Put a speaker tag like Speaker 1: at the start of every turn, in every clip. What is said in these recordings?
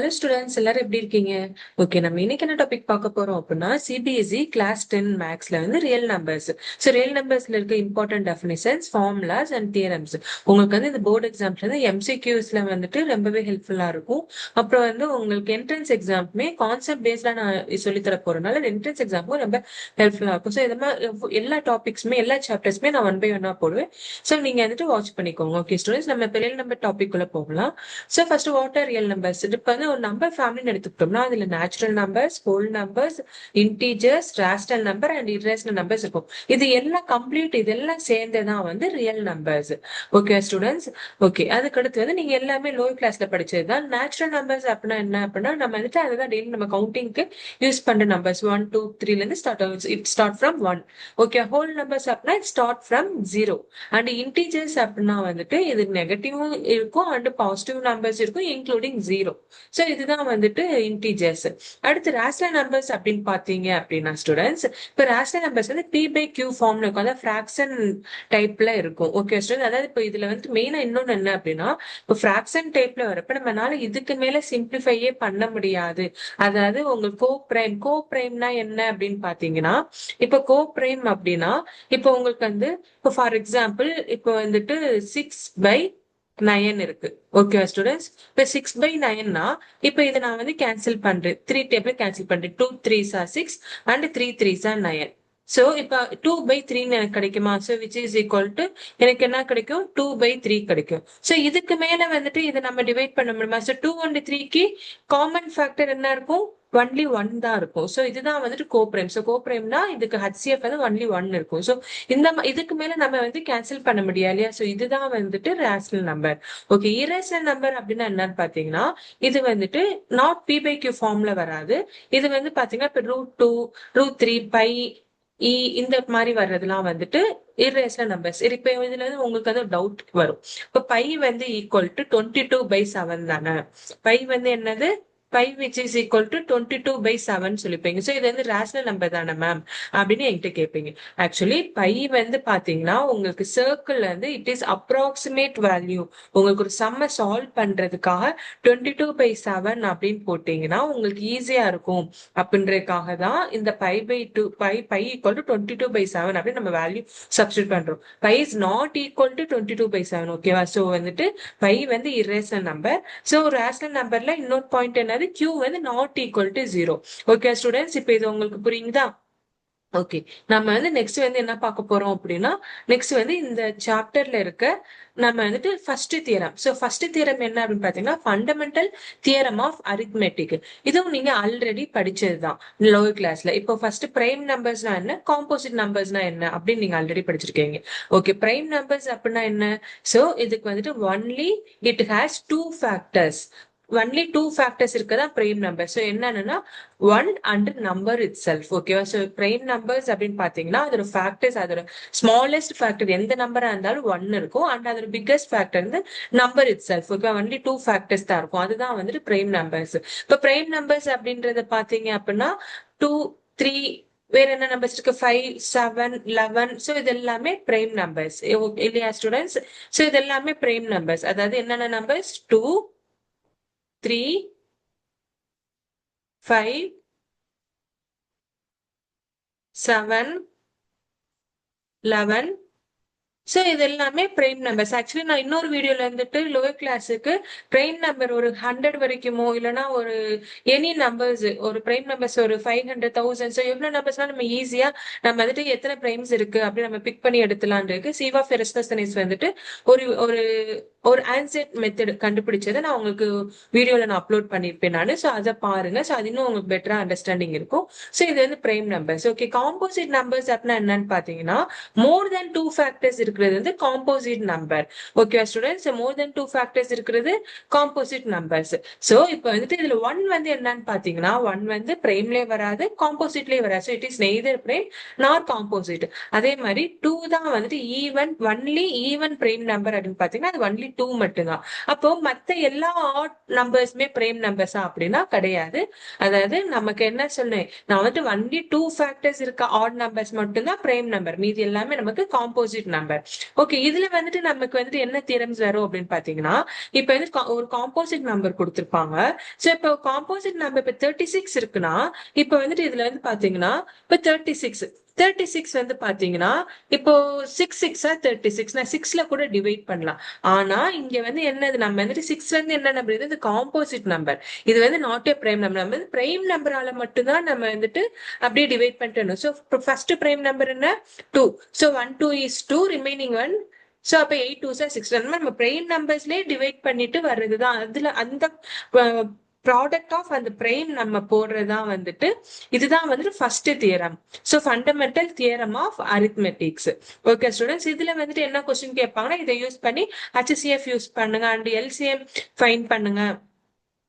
Speaker 1: Hello students, எல்லாரும் எப்படி இருக்கீங்க? ஓகே, நம்ம இன்னைக்கு என்ன டாபிக் பார்க்க போறோம் அப்படின்னா சிபிஎஸ்இ கிளாஸ் 10 மேக்ஸ்ல வந்து ரியல் நம்பர்ஸ். ஸோ ரியல் நம்பர்ஸ்ல இருக்க important definitions, formulas and theorems. உங்களுக்கு வந்து இந்த போர்டு எக்ஸாம்ஸ்ல வந்து எம்சிக்யூஸ்ல வந்துட்டு ரொம்பவே ஹெல்ப்ஃபுல்லா இருக்கும். அப்புறம் வந்து உங்களுக்கு என்ட்ரன்ஸ் எக்ஸாம்க்குமே கான்செப்ட் பேஸ்டா நான் சொல்லி தர போறதுனால என்ட்ரன்ஸ் எக்ஸாமுக்கும் ரொம்ப ஹெல்ப்ஃபுல்லா இருக்கும். ஸோ இது மாதிரி எல்லா டாபிக்ஸுமே எல்லா சாப்டர்ஸுமே நான் 1 by 1 போடுவேன். ஸோ நீங்க வந்துட்டு வாட்ச் பண்ணிக்கோங்க. ஓகே ஸ்டூடெண்ட்ஸ், நம்ம இப்போ ரியல் நம்பர் டாபிக் குள்ள போகலாம். So first what are real numbers? இப்போ வந்து ஒரு நம்பர் ஃபேமிலின்னு எடுத்துக்கிட்டோம்னா அதுல natural numbers, whole numbers, integers, rational number and irrational numbers இருக்கும். இது எல்லாம் கம்ப்ளீட், இதெல்லாம் சேர்ந்ததான் வந்து real numbers. Okay students, okay. அதுக்கடுத்து வந்து நீங்க எல்லாமே லோயர் கிளாஸ்ல படிச்சதுதான். நேச்சுரல் நம்பர்ஸ் அப்படின்னா என்ன அப்படின்னா நம்ம வந்துட்டு அதுதான் டெய்லி நம்ம கவுண்டிங்க்கு யூஸ் பண்ற நம்பர்ஸ். 1 2 3ல இருந்து start from 1. Okay, whole numbers அப்படின்னா ஸ்டார்ட் ஃப்ரம் 0. அண்ட் இன்டீஜர்ஸ் அப்படின்னா வந்துட்டு இது நெகட்டிவும் இருக்கும் அண்ட் பாசிட்டிவ் நம்பர்ஸ் இருக்கும் இன்க்ளூடிங் 0. ஸோ இதுதான் வந்துட்டு இன்டீஜர்ஸ். அடுத்து ரேஷனல் நம்பர்ஸ் அப்படின்னு பாத்தீங்க அப்படின்னா ஸ்டூடெண்ட்ஸ், இப்போ ரேஷனல் நம்பர்ஸ் வந்து பி பை கியூ ஃபார்ம்ல இருக்கும், அதாவது ஃபிராக்ஷன் டைப்ல இருக்கும். ஓகே ஸ்டூடெண்ட், அதாவது இப்போ இதுல வந்து மெயினா இன்னொன்னு என்ன அப்படின்னா இப்போ ஃபிராக்ஷன் டைப்ல வரப்ப நம்மளால இதுக்கு மேல சிம்பிளிஃபையே பண்ண முடியாது. அதாவது உங்களுக்கு கோ பிரைம்னா என்ன அப்படின்னு பாத்தீங்கன்னா, இப்போ கோ பிரைம் அப்படின்னா இப்போ உங்களுக்கு வந்து இப்போ ஃபார் எக்ஸாம்பிள் இப்போ வந்துட்டு 6/9 இருக்கு. ஓகே ஸ்டூடெண்ட்ஸ், இப்போ 6/9னா இப்போ இதை நான் வந்து கேன்சல் பண்றேன், 3 டேபிள் கேன்சல் பண்றேன். 2 3s are 6 and 3 3s are 9. So இப்போ 2/3 எனக்கு கிடைக்குமா? So which is equal to எனக்கு என்ன கிடைக்கும்? 2/3 கிடைக்கும். ஸோ இதுக்கு மேல வந்துட்டு இதை நம்ம டிவைட் பண்ண முடியுமா? ஸோ 2 and 3க்கு காமன் ஃபேக்டர் என்ன இருக்கும்? ஒன்லி 1 தான் இருக்கும். ஸோ இதுதான் வந்துட்டு கோப்ரைம். ஸோ கோப்ரைம்னா இதுக்கு ஹச்சிஎஃப் வந்து ஒன்லி 1 இருக்கும். ஸோ இதுக்கு மேல நம்ம வந்து கேன்சல் பண்ண முடியாது இல்லையா? ஸோ இதுதான் வந்துட்டு rational number. Okay, irrational number அப்படின்னா என்னன்னு பாத்தீங்கன்னா இது வந்துட்டு நாட் பி பை கியூ ஃபார்ம்ல வராது. இது வந்து பாத்தீங்கன்னா இப்போ √2 √3 பை இந்த மாதிரி வர்றதுலாம் வந்துட்டு இரேஷனல் நம்பர்ஸ். இப்போ இதுல வந்து உங்களுக்கு வந்து டவுட் வரும், இப்போ பை வந்து ஈக்குவல் டு 22/7 தானே? பை வந்து என்னது? Pi which is equal to 22/7 சொல்லிப்பீங்க. ஸோ இது வந்து ரேஷனல் நம்பர் தானே மேம் அப்படின்னு என்கிட்ட கேட்பீங்க. ஆக்சுவலி பை வந்து பாத்தீங்கன்னா உங்களுக்கு சர்க்கிள் வந்து இட் இஸ் அப்ராக்சிமேட் வேல்யூ. உங்களுக்கு ஒரு சம்ம சால்வ் பண்றதுக்காக 22/7 அப்படின்னு போட்டீங்கன்னா உங்களுக்கு ஈஸியா இருக்கும் அப்படின்றதுக்காக தான் இந்த பை ஈக்குவல் டு 22/7 அப்படின்னு நம்ம வேல்யூ சப்ஸ்டியூட் பண்றோம். Pi is not equal to 22/7. ஓகேவா? ஸோ வந்துட்டு பை வந்து இரேஷனல் நம்பர். ஸோ ரேஷனல் நம்பர்ல இன்னொரு பாயிண்ட் என்னது? கியூ வந்து not equal to 0. Okay students, இப்போ இது உங்களுக்கு புரியுதா? ஓகே, நம்ம வந்து நெக்ஸ்ட் வந்து என்ன பார்க்க போறோம் அப்படின்னா நெக்ஸ்ட் வந்து இந்த சாப்டர்ல இருக்க நம்ம வந்துட்டு first theorem. So first theorem என்ன அப்படின்னு பாத்தீங்கன்னா ஃபண்டமெண்டல் தியரம் ஆஃப் அரித்மெட்டிக். இதுவும் நீங்க ஆல்ரெடி படிச்சதுதான் லோவர் கிளாஸ்ல. இப்போ ஃபர்ஸ்ட் பிரைம் நம்பர்ஸ்னா என்ன, காம்போசிட் நம்பர்ஸ்னா என்ன அப்படின்னு நீங்க ஆல்ரெடி படிச்சிருக்கீங்க. ஓகே, பிரைம் நம்பர்ஸ் அப்படின்னா என்ன? ஸோ இதுக்கு வந்துட்டு only it has 2 factors. Only 2 factors இருக்கதான் பிரைம் நம்பர். ஸோ என்னன்னா 1 and நம்பர் இட் செல்ஃப். ஓகேவா? ஸோ பிரைம் நம்பர்ஸ் அப்படின்னு பாத்தீங்கன்னா அதோட ஃபேக்டர்ஸ், அதோட ஸ்மாலஸ்ட் ஃபேக்டர் எந்த நம்பரா இருந்தாலும் 1 இருக்கும் அண்ட் அதோட பிக்கஸ்ட் ஃபேக்டர் வந்து number it self. Okay, only 2 factors தான் இருக்கும். அதுதான் வந்துட்டு பிரைம் நம்பர்ஸ். இப்போ பிரைம் நம்பர்ஸ் அப்படின்றத பாத்தீங்க அப்படின்னா 2 3 வேற என்ன நம்பர்ஸ் இருக்கு? 5 7 11. ஸோ இது எல்லாமே பிரைம் நம்பர்ஸ் இல்லையா ஸ்டூடெண்ட்ஸ்? ஸோ இது எல்லாமே பிரைம் நம்பர்ஸ். அதாவது என்னென்ன நம்பர்ஸ்? 2 3 5 7 11. ஸோ இது எல்லாமே பிரைம் நம்பர்ஸ். ஆக்சுவலி நான் இன்னொரு வீடியோல இருந்துட்டு லோயர் கிளாஸுக்கு பிரைம் நம்பர் ஒரு 100 வரைக்குமோ இல்லைன்னா ஒரு எனி நம்பர்ஸ், ஒரு பிரைம் நம்பர்ஸ் ஒரு 500 1000, ஸோ எவ்வளவு நம்பர்ஸ்லாம் நம்ம ஈஸியா நம்ம வந்துட்டு எத்தனை பிரைம்ஸ் இருக்கு அப்படின்னு நம்ம பிக் பண்ணி எடுத்துலான் இருக்கு. சீவா ஃபெரஸ்டஸ் வந்துட்டு ஒரு ஒரு ஒரு ஆன்சர் மெத்தட் கண்டுபிடிச்சதை நான் உங்களுக்கு வீடியோல நான் அப்லோட் பண்ணிருப்பேன் நான். ஸோ அதை பாருங்க. ஸோ அது இன்னும் உங்களுக்கு பெட்டரா அண்டர்ஸ்டாண்டிங் இருக்கும். ஸோ இது வந்து prime numbers. Okay, composite numbers அப்படின்னா என்னன்னு பாத்தீங்கன்னா மோர் தென் 2 ஃபேக்டர்ஸ் இருக்கிறது வந்து காம்போசிட் நம்பர். ஓகே ஸ்டூடெண்ட்ஸ், மோர் தென் 2 ஃபேக்டர்ஸ் இருக்கிறது காம்போசிட் நம்பர்ஸ். ஸோ இப்போ வந்துட்டு இதுல 1 வந்து என்னன்னு பாத்தீங்கன்னா 1 வந்து பிரைம்லயே வராது, காம்போசிட்லயே வராது. So it is neither prime நார் காம்போசிட். அதே மாதிரி 2 தான் வந்துட்டு even, only even prime number அப்படின்னு பாத்தீங்கன்னா அது ஒன்லி 2 மட்டும்தான். அப்போ மத்த எல்லா ஆட் நம்பர்ஸ்மே பிரைம் நம்பர்ஸா அப்படின்னா கிடையாது. அதாவது நமக்கு என்ன சொன்னேன், நான் வந்துட்டு ஒன்லி 2 ஃபேக்டர்ஸ் இருக்க ஆட் நம்பர்ஸ் மட்டும்தான் பிரைம் நம்பர், மீதி எல்லாமே நமக்கு காம்போசிட் நம்பர். ஓகே, இதுல வந்துட்டு நமக்கு வந்துட்டு என்ன தியரம்ஸ் வரும் அப்படின்னு பாத்தீங்கன்னா, இப்ப வந்து ஒரு காம்போசிட் நம்பர் கொடுத்திருப்பாங்க. சோ இப்போ காம்போசிட் நம்பர் இப்ப 36 இருக்குன்னா, இப்ப வந்துட்டு இதுல வந்து பாத்தீங்கன்னா இப்ப 36 வந்து பாத்தீங்கன்னா இப்போ 6 36 நான் 6ல கூட டிவைட் பண்ணலாம். ஆனா இங்க வந்து என்னது, நம்ம வந்துட்டு 6 வந்து என்ன நம்பர், இது காம்போசிட் நம்பர், இது வந்து நாட் ஏ பிரைம் நம்பர். நம்ம வந்து பிரைம் நம்பரால மட்டும்தான் நம்ம வந்துட்டு அப்படியே டிவைட் பண்ணிட்டு. சோ ஃபர்ஸ்ட் பிரைம் நம்பர் என்ன, 2. So 1 2 is 2, remaining 1. சோ அப்ப 8 2 6, நம்ம பிரைம் நம்பர்ஸ்லயே டிவைட் பண்ணிட்டு வர்றதுதான். அதுல அந்த ப்ராடக்ட் ஆஃப் அந்த பிரைம் நம்ம போடுறதுதான் வந்துட்டு, இதுதான் வந்துட்டு first theorem. So fundamental theorem of arithmetics. Okay students, இதுல வந்துட்டு என்ன கொஸ்டின் கேட்பாங்கன்னா, இதை யூஸ் பண்ணி HCF யூஸ் பண்ணுங்க அண்ட் LCM ஃபைண்ட் பண்ணுங்க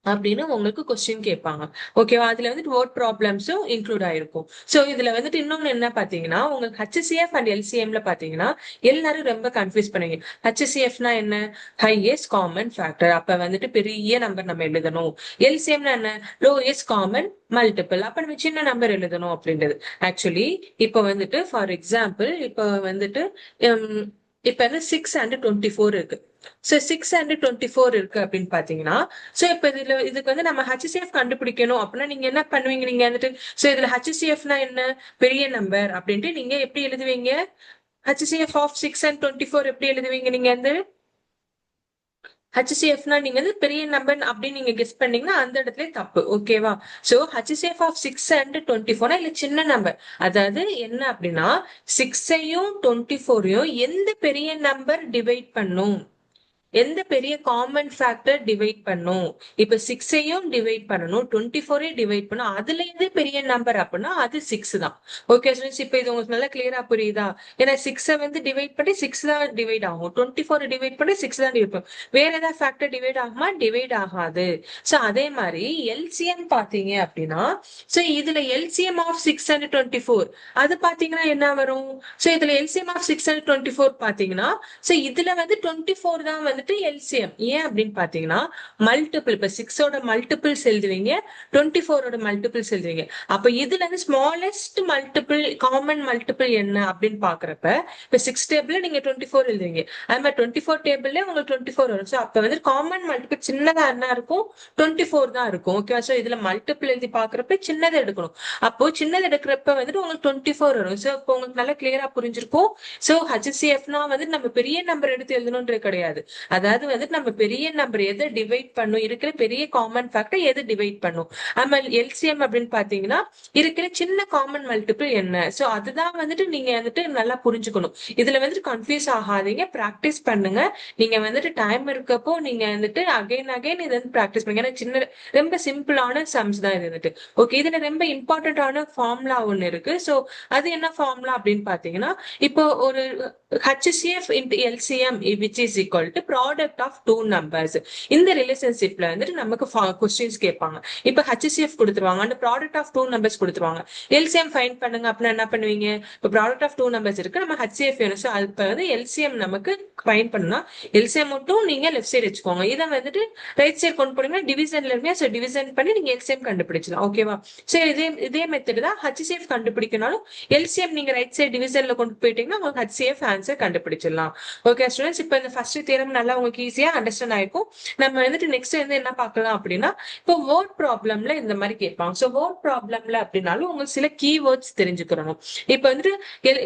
Speaker 1: அப்படின்னு உங்களுக்கு கொஸ்டின் கேட்பாங்க. ஓகேவா, அதுல வந்துட்டு வேர்ட் ப்ராப்ளம்ஸும் இன்க்ளூட் ஆயிருக்கும். சோ இதுல வந்துட்டு இன்னொன்னு என்ன பாத்தீங்கன்னா, உங்களுக்கு HCF அண்ட் LCMல பாத்தீங்கன்னா எல்லாரும் ரொம்ப கன்ஃபியூஸ் பண்ணுவீங்க. HCFனா என்ன, ஹையஸ்ட் காமன் ஃபேக்டர், அப்ப வந்துட்டு பெரிய நம்பர் நம்ம எழுதணும். LCMனா என்ன, லோயஸ்ட் காமன் மல்டிபிள், அப்ப நம்ம சின்ன நம்பர் எழுதணும் அப்படின்றது. ஆக்சுவலி இப்ப வந்துட்டு ஃபார் எக்ஸாம்பிள் இப்ப வந்துட்டு இப்ப வந்து 6 and 24 இருக்கு. சோ 6 and 24 இருக்கு அப்படின்னு பாத்தீங்கன்னா, சோ இப்ப இதுக்கு வந்து நம்ம HCF கண்டுபிடிக்கணும் அப்படின்னா நீங்க என்ன பண்ணுவீங்க, நீங்க வந்துட்டு சோ இதுல HCFனா என்ன, பெரிய நம்பர் அப்படின்ட்டு நீங்க எப்படி எழுதுவீங்க, HCF ஆஃப் 6 and 24 எப்படி எழுதுவீங்க, நீங்க வந்து HCFனா நீங்க வந்து பெரிய நம்பர் அப்படின்னு நீங்க கெஸ் பண்ணீங்கன்னா அந்த இடத்துல தப்பு. ஓகேவா, சோ HCF ஆஃப் 6 and 24 இல்ல சின்ன நம்பர், அதாவது என்ன அப்படின்னா 6ஐயும் 24ஐயும் எந்த பெரிய நம்பர் டிவைட் பண்ணும், எந்த பெரிய காமன் ஃபேக்டர் டிவைட் பண்ணும். இப்ப 6ஐயும் டிவைட் பண்ணணும், 24ஐயும் டிவைட் பண்ணும், அதுல எது பெரிய நம்பர் அப்படின்னா அது 6 தான். ஓகே ஸ்டூடெண்ட்ஸ், இப்ப இது உங்களுக்கு நல்லா கிளியரா புரியுதா? ஏன்னா 6ஐ வந்து டிவைட் பண்ணி 6 தான் டிவைட் ஆகும், 24 டிவைட் பண்ணி 6 தான் டிவைட் பண்ணும். வேற ஏதாவது ஃபேக்டர் டிவைட் ஆகுமா, டிவைட் ஆகாது. சோ அதே மாதிரி LCM பாத்தீங்க அப்படின்னா, சோ இதுல LCM ஆஃப் 6 and 24 அது பாத்தீங்கன்னா என்ன வரும், சோ இதுல LCM ஆஃப் 6 and 24 பாத்தீங்கன்னா, சோ இதுல வந்து 24 தான் வந்துட்டு LCM. ஏன் அப்படின்னு பாத்தீங்கன்னா மல்டிபிள், இப்ப 6ஓட மல்டிபிள்ஸ் எழுதுவீங்க, 24ஓட மல்டிபிள்ஸ் எழுதுவீங்க. அப்ப இதுல இருந்து ஸ்மாலஸ்ட் மல்டிபிள் காமன் மல்டிபிள் என்ன அப்படின்னு பாக்குறப்ப இப்ப 6 டேபிள்ல நீங்க 24 எழுதுவீங்க, அது மாதிரி 24 டேபிள்ல உங்களுக்கு 24 வரும். சோ அப்ப வந்து காமன் மல்டிபிள் சின்னதா என்ன இருக்கும், 24 தான் இருக்கும். ஓகேவா, சோ இதுல மல்டிபிள் எழுதி பாக்குறப்ப சின்னதை எடுக்கணும். அப்போ சின்னது எடுக்கிறப்ப வந்துட்டு உங்களுக்கு 24 வரும். சோ இப்போ உங்களுக்கு நல்லா கிளியரா புரிஞ்சிருக்கும். சோ HCFனா வந்து நம்ம பெரிய நம்பர் எடுத்து எழுதணும்ன்றது கிடையாது. அதாவது வந்து நம்ம பெரிய நம்பர் எதை டிவைட் பண்ணும், இருக்கிற பெரிய காமன் ஃபேக்டர் எது டிவைட் பண்ணும். ஆமா, LCM அப்படின்னு பாத்தீங்கன்னா இருக்கிற சின்ன காமன் மல்டிபிள் என்ன. சோ அதுதான் வந்துட்டு நீங்க வந்துட்டு நல்லா புரிஞ்சுக்கணும். இதுல வந்துட்டு கன்ஃபியூஸ் ஆகாதீங்க, பிராக்டிஸ் பண்ணுங்க. நீங்க வந்துட்டு டைம் இருக்கப்போ நீங்க வந்துட்டு அகைன் இது வந்து பிராக்டிஸ் பண்ணுங்க. ஏன்னா சின்ன ரொம்ப சிம்பிளான சம்ஸ் தான் இது வந்துட்டு. ஓகே, இதுல ரொம்ப இம்பார்ட்டன்டான ஃபார்முலா ஒன்னு இருக்கு. சோ அது என்ன ஃபார்முலா அப்படின்னு பாத்தீங்கன்னா, இப்போ ஒரு HCF into LCM which is equal to product of two numbers. இந்த ரிலேஷன்ஷிப்ல வந்துட்டு நமக்கு கொஸ்டின்ஸ் கேட்பாங்க. இப்ப HCF கொடுத்துருவாங்க and product of two numbers கொடுத்துருவாங்க. LCM ஃபைண்ட் பண்ணுங்க அப்படின்னா என்ன பண்ணுவீங்க, இப்ப product of two numbers இருக்கு, நம்ம HCF வேணும். சோ அது வந்து LCM நமக்கு ஃபைண்ட் பண்ணா LCM மட்டும் நீங்க லெஃப்ட் சைடு வச்சுக்கோங்க, இதை வந்துட்டு ரைட் சைடு கொண்டு போனீங்கன்னா டிவிஷன்ல இருமே. சோ டிவிஷன் பண்ணி நீங்க LCM கண்டுபிடிச்சலாம். ஓகேவா, சோ இதே மெத்தட் தான் HCF கண்டுபிடிக்கனாலும் LCM நீங்க ரைட் சைடு டிவிஷன்ல கொண்டு போயிட்டீங்கன்னா உங்களுக்கு HCF ஆன்சர் கண்டுபிடிச்சிடலாம். ஓகே ஸ்டூடெண்ட்ஸ், இப்ப இந்த ஃபர்ஸ்ட் தியரம் நல்லா உங்களுக்கு ஈஸியா அண்டர்ஸ்டாண்ட் ஆயிருக்கும். நம்ம வந்துட்டு நெக்ஸ்ட் வந்து என்ன பார்க்கலாம் அப்படின்னா, இப்போ வேர்ட் ப்ராப்ளம்ல இந்த மாதிரி கேட்பாங்க. சோ வேர்ட் ப்ராப்ளம்ல அப்படின்னாலும் உங்களுக்கு சில கீவேர்ட்ஸ் தெரிஞ்சுக்கணும். இப்ப வந்துட்டு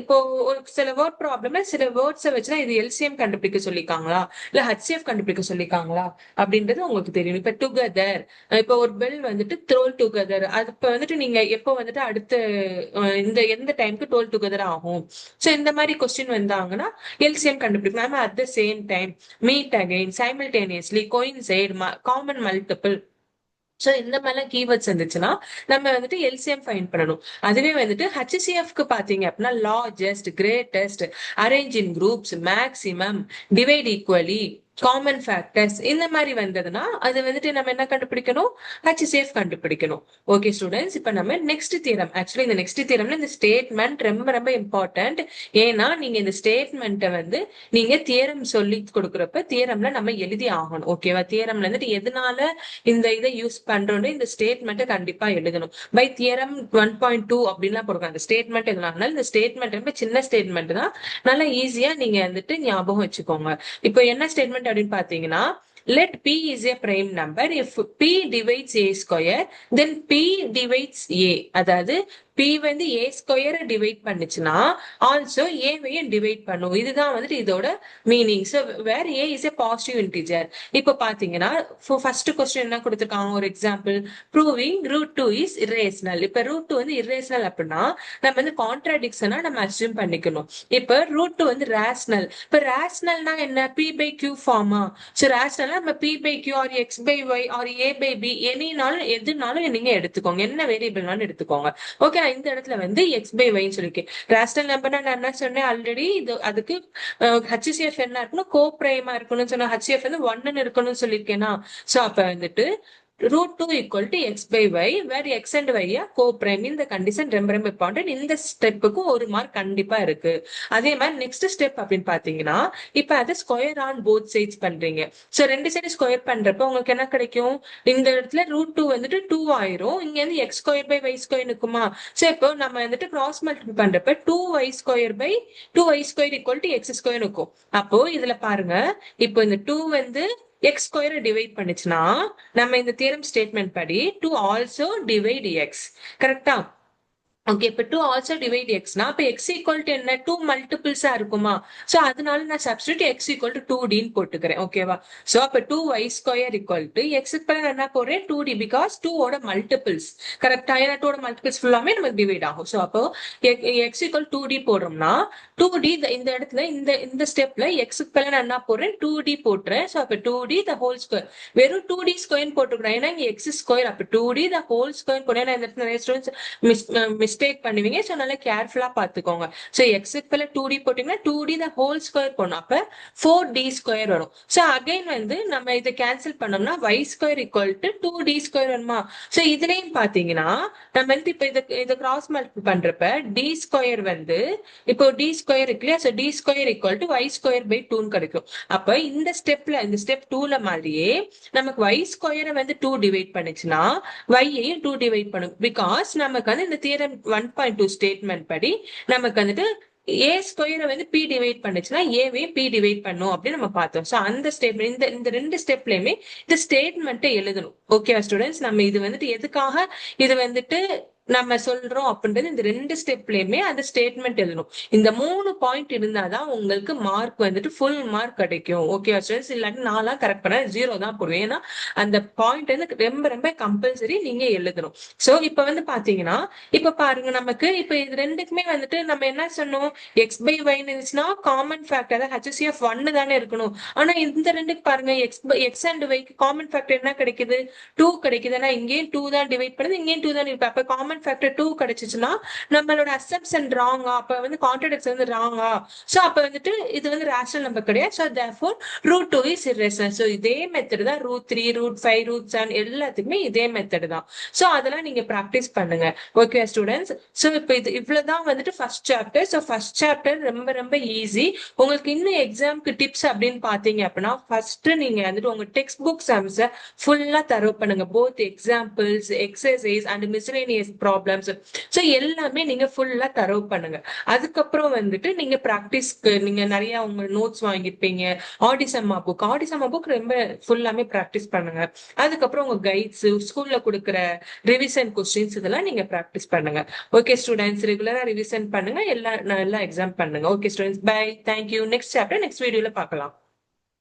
Speaker 1: இப்போ ஒரு சில வேர்ட் ப்ராப்ளம்ல சில வேர்ட்ஸை வச்சுதான் இது LCM கண்டுபிடிக்க சொல்லிருக்காங்களா இல்ல HCF கண்டுபிடிக்க சொல்லிருக்காங்களா அப்படின்றது உங்களுக்கு தெரியும். இப்ப டுகெதர், இப்ப ஒரு பெல் வந்துட்டு த்ரோல் டுகெதர், அது இப்ப வந்துட்டு நீங்க எப்போ வந்துட்டு அடுத்த இந்த எந்த டைம்க்கு டோல் டுகெதர் ஆகும். சோ இந்த மாதிரி கொஸ்டின் வந்தாங்கன்னா LCM கண்டுபிடிக்கலாம். At the same time, meet again, simultaneously, coincide, common multiple. So இந்த மாதிரிலாம் கீவேர்ட்ஸ் இருந்துச்சுன்னா நம்ம வந்துட்டு LCM ஃபைண்ட் பண்ணணும். அதுவே வந்துட்டு HCFக்கு பாத்தீங்க அப்படின்னா largest, greatest, arrange in groups, maximum, divide equally, common factors இந்த மாதிரி வந்ததுன்னா அது வந்துட்டு நம்ம என்ன கண்டுபிடிக்கணும், HCF கண்டுபிடிக்கணும். ஓகே ஸ்டூடெண்ட்ஸ், இப்ப நம்ம நெக்ஸ்ட் தியரம். ஆக்சுவலி இந்த நெக்ஸ்ட் தியரம்ல இந்த ஸ்டேட்மெண்ட் ரொம்ப ரொம்ப இம்பார்ட்டன்ட். ஏன்னா நீங்க இந்த ஸ்டேட்மெண்ட்டை வந்து நீங்க தியரம் சொல்லி கொடுக்குறப்ப தியரம்ல நம்ம எழுதி ஆகணும். ஓகேவா, தியரம்ல வந்துட்டு எதனால இந்த இதை யூஸ் பண்றோம் இந்த ஸ்டேட்மெண்ட்டை கண்டிப்பா எழுதணும். பை தியரம் 1.2 அப்படின்லாம் போடுறாங்க. அந்த ஸ்டேட்மெண்ட் எதுனால இந்த ஸ்டேட்மெண்ட் ரொம்ப சின்ன ஸ்டேட்மெண்ட் தான், நல்லா ஈஸியா நீங்க வந்துட்டு ஞாபகம் வச்சுக்கோங்க. இப்போ என்ன ஸ்டேட்மெண்ட் அப்படின்னு பாத்தீங்கன்னா, let p is a prime number if p divides a square then p divides a. அதாவது p வந்து a ஸ்கொயரை டிவைட் பண்ணுச்சுன்னா ஆல்சோ ஏவையும் டிவைட் பண்ணும். இதுதான் வந்துட்டு இதோட meaning. So where a is a positive integer. இப்போ பாத்தீங்கன்னா ஃபர்ஸ்ட் கொஸ்டின் என்ன கொடுத்துருக்காங்க, ஒரு எக்ஸாம்பிள், ப்ரூவிங் √2 இஸ் இரேஷனல். இப்ப √2 வந்து இரேஷனல் அப்படின்னா நம்ம வந்து கான்ட்ராடிக்ஷனா நம்ம அஸ்யூம் பண்ணிக்கணும். இப்ப √2 வந்து ரேஷனல். இப்ப ரேஷனல்னா என்ன, p by q ஃபார்மா. ஸோ ரேஷனல்னா நம்ம p by q or x by y or a by b எனினாலும் எதுனாலும் நீங்க எடுத்துக்கோங்க, என்ன வேரியபிள்னாலும் எடுத்துக்கோங்க. ஓகே, இந்த இடத்துல வந்து எக்ஸ் பை ஒய்ன்னு சொல்லிருக்கேன். ரேஷனல் நம்பர்னா நான் என்ன சொன்னேன் ஆல்ரெடி, இது அதுக்கு HCF என்ன இருக்கணும், கோ பிரைமா இருக்கணும்னு சொன்னா HCF வந்து 1ன்னு இருக்கணும்னு சொல்லியிருக்கேனா. சோ அப்ப வந்துட்டு √2 equal to x by y where x and y are co-prime. இந்த கண்டிஷன் ரொம்ப ரொம்ப இம்பார்ட்டன்ட். இந்த ஸ்டெப்புக்கு ஒரு மார்க் கண்டிப்பா இருக்கு. அதே மாதிரி நெக்ஸ்ட் ஸ்டெப் அப்படின்னு பாத்தீங்கன்னா, இப்ப அதை ஸ்கொயர் ஆன் போத் சைட்ஸ் பண்றீங்க. சோ ரெண்டு சைடு ஸ்கொயர் பண்றப்ப உங்களுக்கு என்ன கிடைக்கும், இந்த இடத்துல √2 வந்துட்டு 2 ஆயிரும், இங்க வந்து x square by y square இருக்குமா. சோ இப்போ நம்ம வந்துட்டு கிராஸ் மல்டிபிள் பண்றப்ப 2y square by 2y square equal to x square இருக்கும். அப்போ இதுல பாருங்க, இப்போ இந்த 2 வந்து x ஸ்கொயரை டிவைட் பண்ணுச்சுன்னா நம்ம இந்த தியரம் ஸ்டேட்மெண்ட் படி 2 ஆல்சோ டிவைட் x. கரெக்டா. ஓகே, இப்ப 2 ஆல்சோ டிவைட் எக்ஸ்னா அப்ப எக்ஸ் ஈக்குவல் டு என்ன, 2 மல்டிபிள்ஸா இருக்குமா. சோ அதனால நான் substitute X equal to 2d போட்டுக்கிறேன். ஓகேவா. சோ அப்ப 2y ஸ்கொயர் ஈக்குவல் டு எக்ஸுக்கு பதிலா என்ன போடுறேன், 2d, பிகாஸ் 2 ஓட மல்டிபிள்ஸ். கரெக்டா, ஏன்னா 2 ஓட மல்டிபிள்ஸ் ஃபுல்லாமே நமக்கு டிவைட் ஆகும். சோ அப்போ எக்ஸ் ஈக்குவல் 2d போடுறோம்னா 2d இந்த இடத்துல இந்த ஸ்டெப்ல எக்ஸுக்கு பதிலா நான் என்ன போடுறேன், 2d போட்டுறேன். சோ அப்ப 2d த ஹோல் ஸ்கொயர், வெறும் 2d ஸ்கொயர் போட்டுக்கிறேன், ஏன்னா இங்க எக்ஸ் ஸ்கொயர். அப்ப 2d த ஹோல் ஸ்கொயர் போடுறேன். இந்த இடத்துல நிறைய ஸ்டூடெண்ட்ஸ் மிஸ்டேக் பண்ணுவீங்க. சோ நல்லா கேர்ஃபுல்லா பாத்துக்கோங்க. சோ எக்ஸுக்கு பதிலா 2d போட்டீங்கன்னா 2d த ஹோல் ஸ்கொயர் போடணும். அப்ப 4d ஸ்கொயர் வரும். சோ அகைன் வந்து நம்ம இதை கேன்சல் பண்ணோம்னா y square equal to 2d square வருமா. சோ இதுலயும் பாத்தீங்கன்னா நம்ம வந்து இப்ப இதை கிராஸ் மல்டிபிள் பண்றப்ப d ஸ்கொயர் வந்து இப்போ d ஸ்கொயர் இருக்கு இல்லையா. So d square equal to y square by 2 கிடைக்கும். அப்ப இந்த ஸ்டெப் 2ல மாதிரியே நமக்கு y ஸ்கொயரை வந்து 2 டிவைட் பண்ணுச்சுன்னா y ஐயும் 2 டிவைட் பண்ணும். பிகாஸ் நமக்கு வந்து இந்த தியரம் 1.2 ஸ்டேட்மெண்ட் படி நமக்கு வந்துட்டு a ஸ்கொயரை வந்து p டிவைட் பண்ணுச்சுன்னா ஏவையும் p டிவைட் பண்ணும் அப்படின்னு நம்ம பார்த்தோம். சோ அந்த ஸ்டேட்மெண்ட் இந்த ரெண்டு ஸ்டெப்லயுமே இந்த ஸ்டேட்மெண்ட்டை எழுதணும். ஓகே ஸ்டூடெண்ட்ஸ், நம்ம இது வந்துட்டு எதுக்காக இது வந்துட்டு நம்ம சொல்றோம் அப்படின்றது, இந்த ரெண்டு ஸ்டெப்லயுமே அந்த ஸ்டேட்மெண்ட் எழுதணும். இந்த 3 பாயிண்ட் இருந்தாதான் உங்களுக்கு மார்க் வந்துட்டு ஃபுல் மார்க் கிடைக்கும். ஓகே ஸ்டூடெண்ட்ஸ், இல்லாட்டி நான்லாம் கரெக்ட் பண்ண 0 தான் போடுவேன். ஏன்னா அந்த பாயிண்ட் வந்து ரொம்ப ரொம்ப கம்பல்சரி நீங்க எழுதணும். சோ இப்ப வந்து பாத்தீங்கன்னா இப்ப பாருங்க, நமக்கு இப்ப இது ரெண்டுக்குமே வந்துட்டு நம்ம என்ன சொன்னோம், x by y இருந்துச்சுன்னா காமன் ஃபேக்டர், அதாவது HCF 1 தானே இருக்கணும். ஆனா இந்த ரெண்டுக்கு பாருங்க, x and y common factor என்ன கிடைக்குது, 2 கிடைக்குது. ஆனா இங்கேயும் 2 தான் டிவைட் பண்ணுது, இங்கேயும் 2 தான் இருக்கு. அப்ப காமன் ஃபேக்டர் 2 கிடைச்சிச்சுன்னா நம்மளோட அசம்ப்ஷன் ராங்கா, அப்ப வந்து கான்ட்ராடிக்ஷன் வந்து ராங்கா. சோ அப்ப வந்துட்டு இது வந்து ரேஷனல் நம்பர் கிடையாது. So therefore √2 is irrational. So இதே மெத்தட் தான் √3, √5, √7 எல்லாத்துக்குமே இதே மெத்தட் தான். சோ அதெல்லாம் நீங்க பிராக்டிஸ் பண்ணுங்க. ஓகே ஸ்டூடெண்ட்ஸ், சோ இப்ப இது இவ்வளவுதான் வந்துட்டு first chapter. So first chapter ரொம்ப ரொம்ப ஈஸி. உங்களுக்கு இன்னும் எக்ஸாம்க்கு டிப்ஸ் அப்படின்னு பாத்தீங்க அப்படின்னா, ஃபர்ஸ்ட் நீங்க வந்துட்டு உங்க டெக்ஸ்ட் புக் சம்ஸை ஃபுல்லா தரவு பண்ணுங்க. Both examples, exercise and miscellaneous problems. So எல்லாமே நீங்க ஃபுல்லா தரவு பண்ணுங்க. அதுக்கப்புறம் வந்துட்டு நீங்க பிராக்டிஸ்க்கு நீங்க நிறைய உங்க நோட்ஸ் வாங்கிருப்பீங்க. ஆடிசம்மா புக் ரொம்ப ஃபுல்லாமே பிராக்டிஸ் பண்ணுங்க. அதுக்கப்புறம் உங்க கைட்ஸ், ஸ்கூல்ல கொடுக்குற ரிவிஷன் கொஸ்டின்ஸ் இதெல்லாம் நீங்க பிராக்டிஸ் பண்ணுங்க. ஓகே ஸ்டூடெண்ட்ஸ், ரெகுலரா ரிவிஷன் பண்ணுங்க, எல்லா எக்ஸாம் பண்ணுங்க. Okay students, bye, thank you. Next chapter next வீடியோல பார்க்கலாம்.